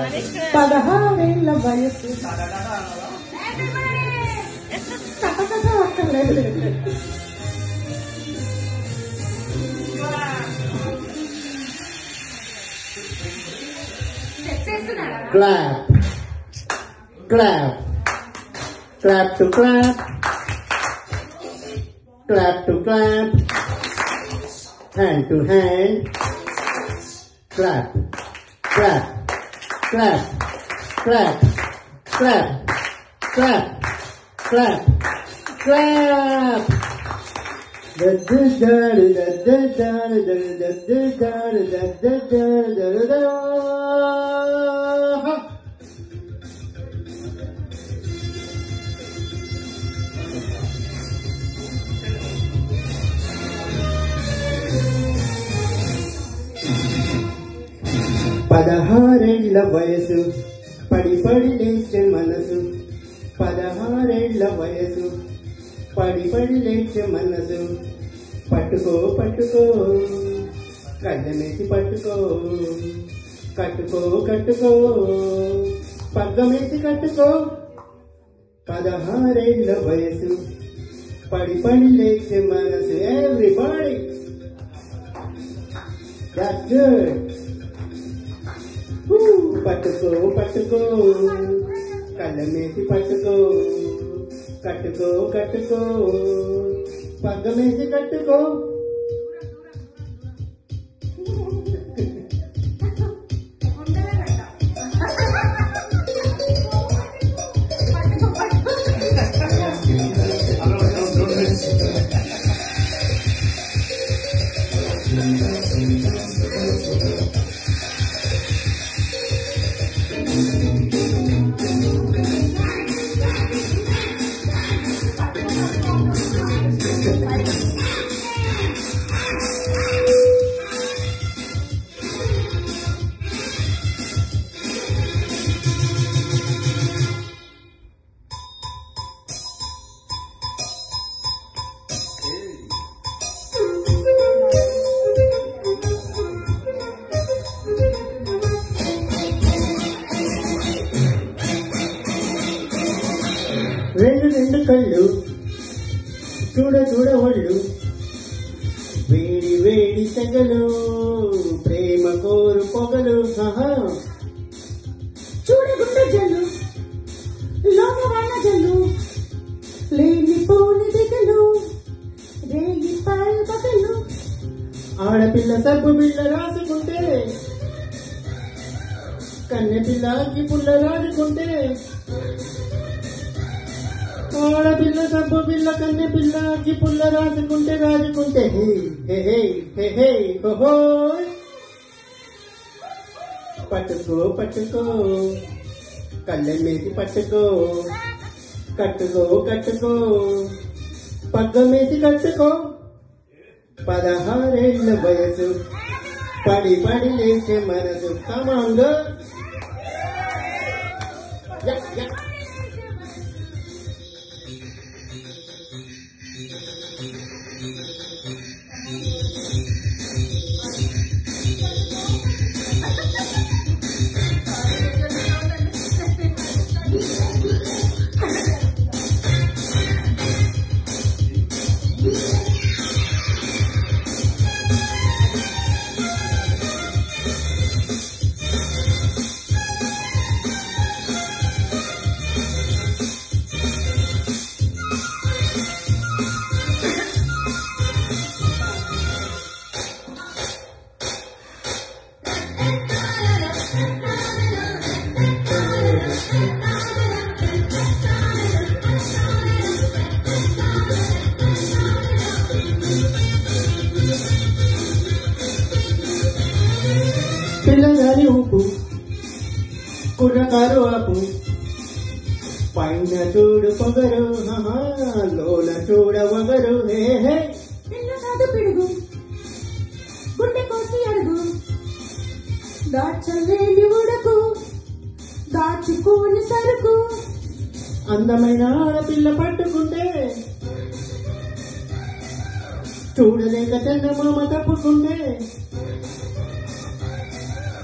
16 ఏళ్ల వయసు అక్కర్లేదు. Clap, clap, clap to clap, clap to clap, hand to hand, clap, clap, clap, clap, clap, clap, clap, clap. పదహారేళ్ల వయసు పడి పడి లేచే మనసు 16 వయసు పడి పడి లేచే మనసు పట్టుకో పట్టుకో కళ్ళమేసి పట్టుకో కట్టుకో కట్టుకో పగ్గమేసి కట్టుకో 16 వయసు పడి పడి లేచే మనసు ఎవ్రీబడి దట్స్ గుడ్ పట్టుకో పట్టుకో కళ్ళమేసి పట్టుకో కట్టుకో కట్టుకో పగ్గమేసి కట్టుకో రెండు కళ్ళు చూడ చూడ ఒళ్ళు వేడి వేడి సెగలు ప్రేమ కోరు పొగలు చూడగుండ జల్లు లోకవాన జల్లు లేని పోని దిగలు రేగి పాలు పగలు ఆడపిల్ల సబ్బు బిళ్ళ రాసుకుంటే కన్నె పిల్లకి పుల్ల రాడుకుంటే ఆడపిల్ల సబ్బు పిల్ల కన్నె పిల్లకి పుల్ల రాసుకుంటే రాజుకుంటే హే హే హే హే హో పట్టుకో పట్టుకో కళ్ళమేసి పట్టుకో కట్టుకో కట్టుకో పగ్గమేసి కట్టుకో 16 వయసు పడి పడి లేచే మనసు కమాంగ పిల్లగారి ఊపు కుర్రకారు ఆపు పైన చూడు పొగరు లోన చూడ వగరు హే పిల్లగాడు పిడుగు గుండె కోసి అడుగు దాచలేని ఉడకు దాచుకోని సరుకు అందమైన ఆడపిల్ల పట్టుకుంటే చూడలేక చందమామ తప్పుకుంటే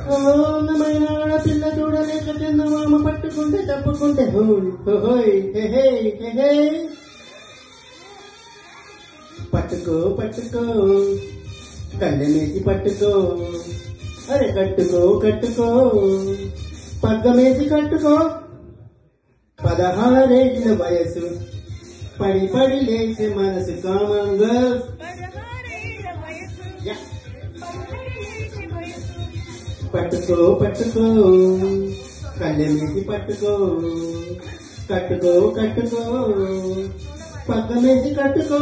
అందమైన ఆడపిల్ల చూడలేక చందమామ పట్టుకుంటే తప్పుకుంటే హోయ్ హే హే హే హే. పట్టుకో పట్టుకో కళ్ళమేసి పట్టుకో, అరే కట్టుకో కట్టుకో పగ్గమేసి కట్టుకో. 16 ఏళ్ల వయసు పడి పడి లేచే మనసు కామన్ గర్ల్స్. పట్టుకో పట్టుకో కళ్ళమేసి పట్టుకో, కట్టుకో కట్టుకో పగ్గమేసి కట్టుకో.